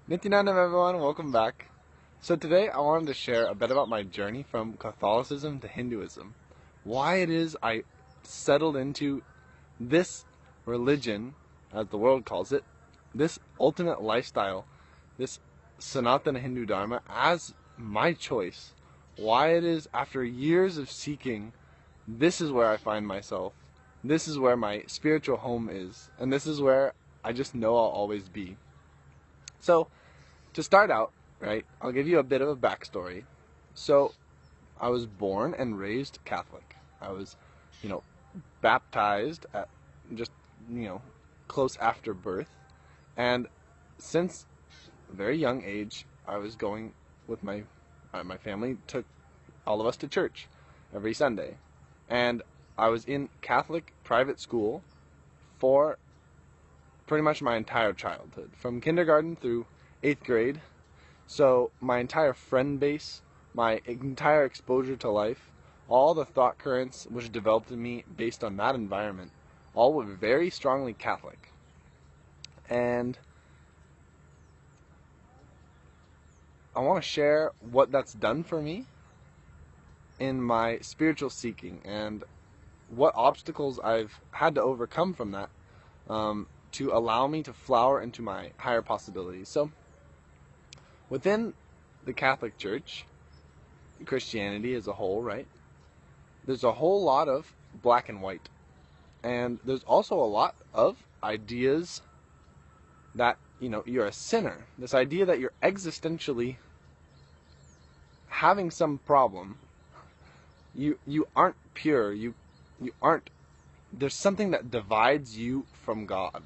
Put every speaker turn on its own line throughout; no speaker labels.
Nityanandam everyone, welcome back. So today I wanted to share a bit about my journey from Catholicism to Hinduism. Why it is I settled into this religion, as the world calls it, this ultimate lifestyle, this Sanatana Hindu Dharma as my choice. Why it is after years of seeking, this is where I find myself. This is where my spiritual home is. And this is where I just know I'll always be. So, to start out, right, I'll give you a bit of a backstory. So, I was born and raised Catholic. I was, you know, baptized at just, you know, close after birth. And since a very young age, I was going with my family, took all of us to church every Sunday. And I was in Catholic private school for pretty much my entire childhood, from kindergarten through 8th grade. So my entire friend base, my entire exposure to life, all the thought currents which developed in me based on that environment, all were very strongly Catholic. And I want to share what that's done for me in my spiritual seeking and what obstacles I've had to overcome from that, to allow me to flower into my higher possibilities. So, within the Catholic Church, Christianity as a whole, right, there's a whole lot of black and white. And there's also a lot of ideas that, you're a sinner. This idea that you're existentially having some problem. You aren't pure. You aren't. There's something that divides you from God.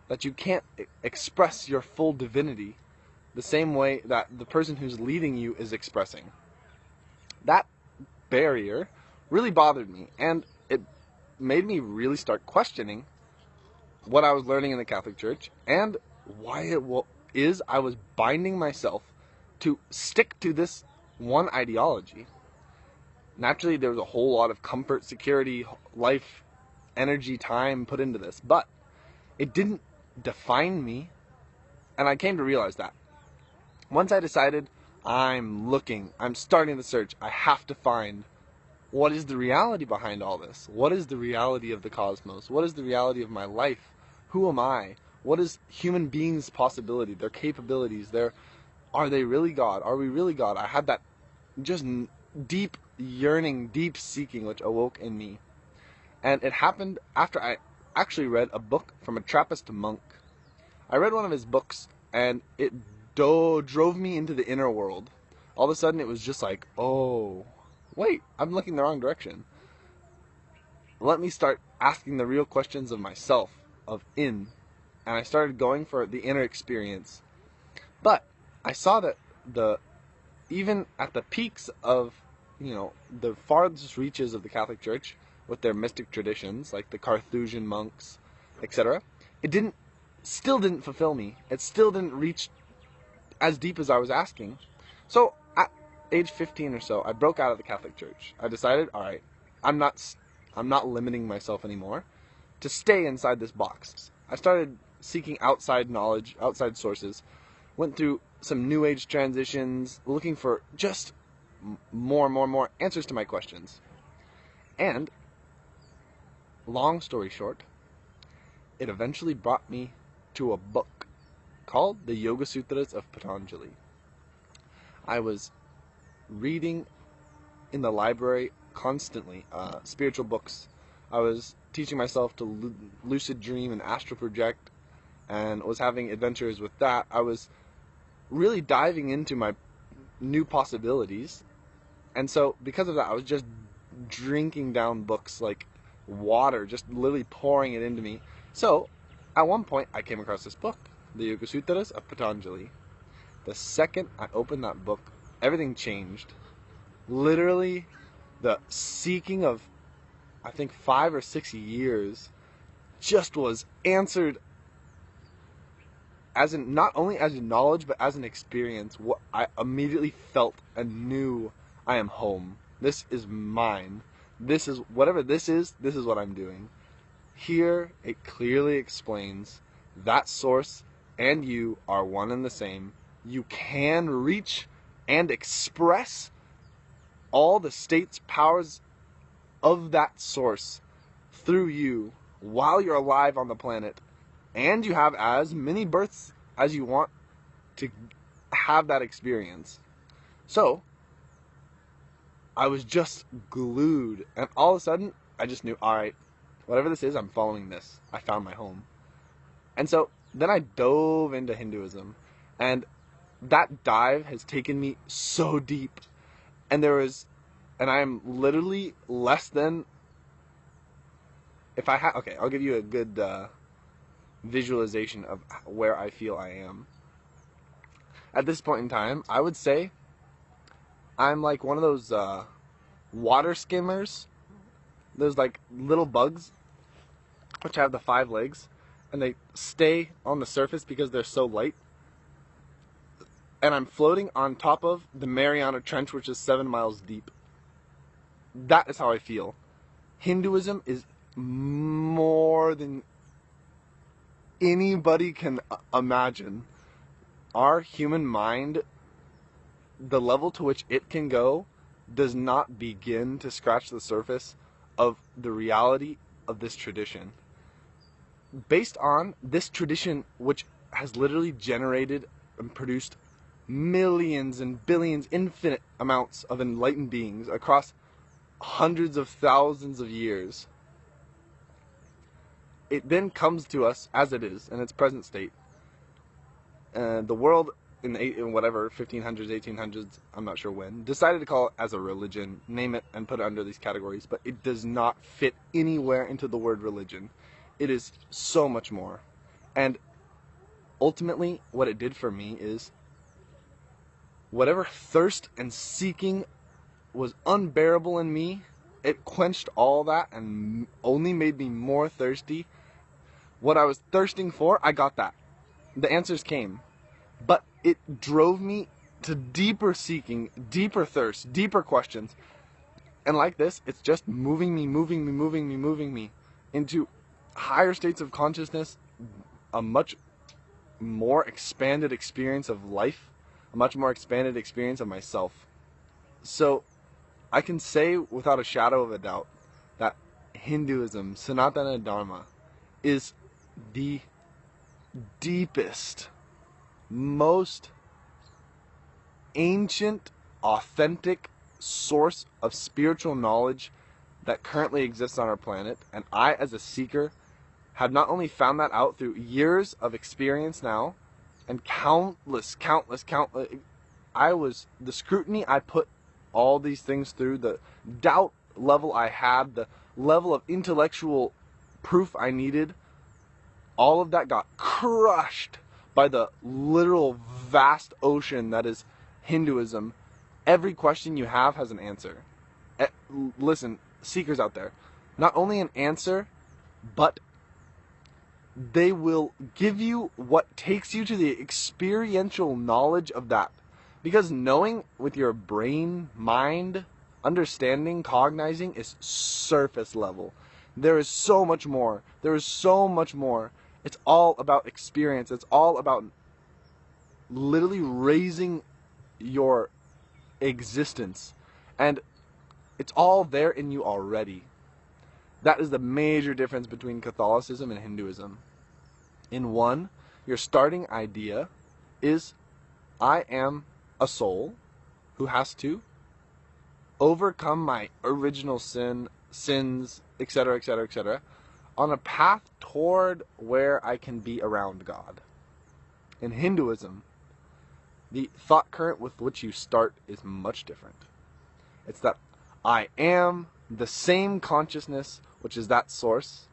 That you can't express your full divinity the same way that the person who's leading you is expressing. That barrier really bothered me, and it made me really start questioning what I was learning in the Catholic Church and why I was binding myself to stick to this one ideology. Naturally, there was a whole lot of comfort, security, life, energy, time put into this, but it didn't define me, and I came to realize that. Once I decided I'm starting the search, I have to find what is the reality behind all this? What is the reality of the cosmos? What is the reality of my life? Who am I? What is human beings' possibility, their capabilities, are they really God? Are we really God? I had that just deep yearning, deep seeking which awoke in me. And it happened after I actually read a book from a Trappist monk. I read one of his books, and it drove me into the inner world. All of a sudden, it was just like, oh, wait, I'm looking the wrong direction. Let me start asking the real questions of myself, and I started going for the inner experience. But I saw that even at the peaks of, the farthest reaches of the Catholic Church, with their mystic traditions, like the Carthusian monks, etc., it still didn't fulfill me. It still didn't reach as deep as I was asking. So, at age 15 or so, I broke out of the Catholic Church. I decided, all right, I'm not limiting myself anymore to stay inside this box. I started seeking outside knowledge, outside sources, went through some New Age transitions, looking for just more answers to my questions. And, long story short, it eventually brought me to a book called the Yoga Sutras of Patanjali. I was reading in the library constantly spiritual books. I was teaching myself to lucid dream and astral project, and was having adventures with that. I was really diving into my new possibilities, and so because of that, I was just drinking down books like water, just literally pouring it into me. So at one point, I came across this book, the Yoga Sutras of Patanjali. The second I opened that book, everything changed. Literally, the seeking of, I think, 5 or 6 years just was answered as in, not only as in knowledge, but as an experience. What I immediately felt and knew, I am home. This is mine. This is, whatever this is what I'm doing. Here, it clearly explains that source and you are one and the same. You can reach and express all the states, powers of that source through you while you're alive on the planet. And you have as many births as you want to have that experience. So, I was just glued. And all of a sudden, I just knew, alright, whatever this is, I'm following this. I found my home. And so, then I dove into Hinduism. And that dive has taken me so deep. And I am literally less than, okay, I'll give you a good visualization of where I feel I am. At this point in time, I would say I'm like one of those water skimmers. Those like little bugs which have the 5 legs, and they stay on the surface because they're so light. And I'm floating on top of the Mariana Trench, which is 7 miles deep. That is how I feel. Hinduism is more than anybody can imagine. Our human mind, the level to which it can go, does not begin to scratch the surface of the reality of this tradition. Based on this tradition, which has literally generated and produced millions and billions, infinite amounts of enlightened beings across hundreds of thousands of years, it then comes to us as it is in its present state. The world in whatever 1500s, 1800s, I'm not sure when, decided to call it as a religion, name it and put it under these categories, but it does not fit anywhere into the word religion. It is so much more. And ultimately, what it did for me is whatever thirst and seeking was unbearable in me, it quenched all that and only made me more thirsty. What I was thirsting for, I got that. The answers came. But it drove me to deeper seeking, deeper thirst, deeper questions. And like this, it's just moving me into higher states of consciousness, a much more expanded experience of life, a much more expanded experience of myself. So I can say without a shadow of a doubt that Hinduism, Sanatana Dharma, is the deepest, most ancient, authentic source of spiritual knowledge that currently exists on our planet. And I, as a seeker, have not only found that out through years of experience now, and countless, the scrutiny I put all these things through, the doubt level I had, the level of intellectual proof I needed, all of that got crushed by the literal vast ocean that is Hinduism. Every question you have has an answer. Listen, seekers out there, not only an answer, but they will give you what takes you to the experiential knowledge of that. Because knowing with your brain, mind, understanding, cognizing is surface level. There is so much more. There is so much more. It's all about experience. It's all about literally raising your existence. And it's all there in you already. That is the major difference between Catholicism and Hinduism. In one, your starting idea is, I am a soul who has to overcome my original sins, etc., etc., etc., on a path toward where I can be around God. In Hinduism, the thought current with which you start is much different. It's that I am the same consciousness, which is that source,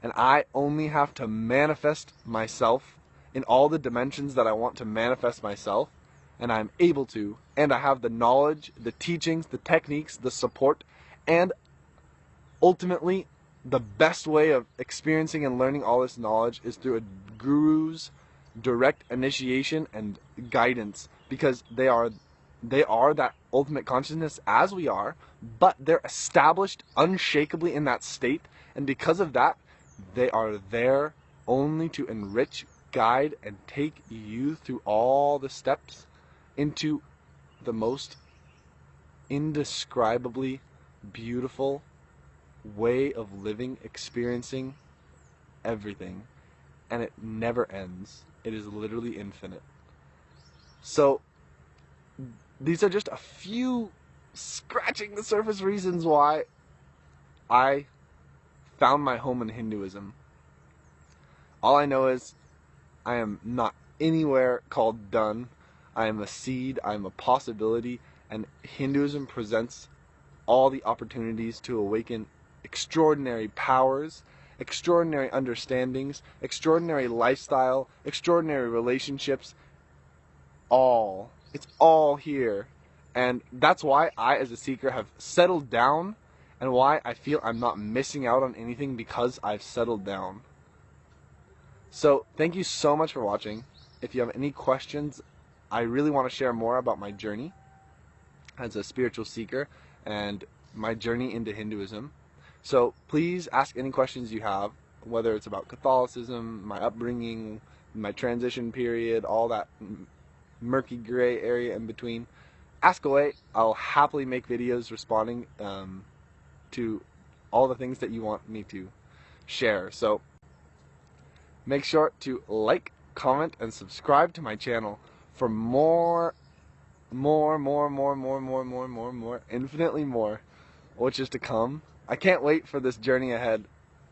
and I only have to manifest myself in all the dimensions that I want to manifest myself, and I'm able to, and I have the knowledge, the teachings, the techniques, the support, and ultimately, the best way of experiencing and learning all this knowledge is through a guru's direct initiation and guidance, because they are that ultimate consciousness as we are, but they're established unshakably in that state, and because of that, they are there only to enrich guide and take you through all the steps into the most indescribably beautiful way of living, experiencing everything. And it never ends. It is literally infinite. So, these are just a few scratching the surface reasons why I found my home in Hinduism. All I know is I am not anywhere called done. I am a seed, I am a possibility, and Hinduism presents all the opportunities to awaken extraordinary powers, extraordinary understandings, extraordinary lifestyle, extraordinary relationships. It's all here. And that's why I, as a seeker, have settled down, and why I feel I'm not missing out on anything because I've settled down. So, thank you so much for watching. If you have any questions, I really want to share more about my journey as a spiritual seeker and my journey into Hinduism. So, please ask any questions you have, whether it's about Catholicism, my upbringing, my transition period, all that murky gray area in between. Ask away. I'll happily make videos responding to all the things that you want me to share. So make sure to like, comment, and subscribe to my channel for more, infinitely more, which is to come. I can't wait for this journey ahead.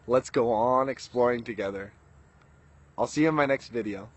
Let's go on exploring together. I'll see you in my next video.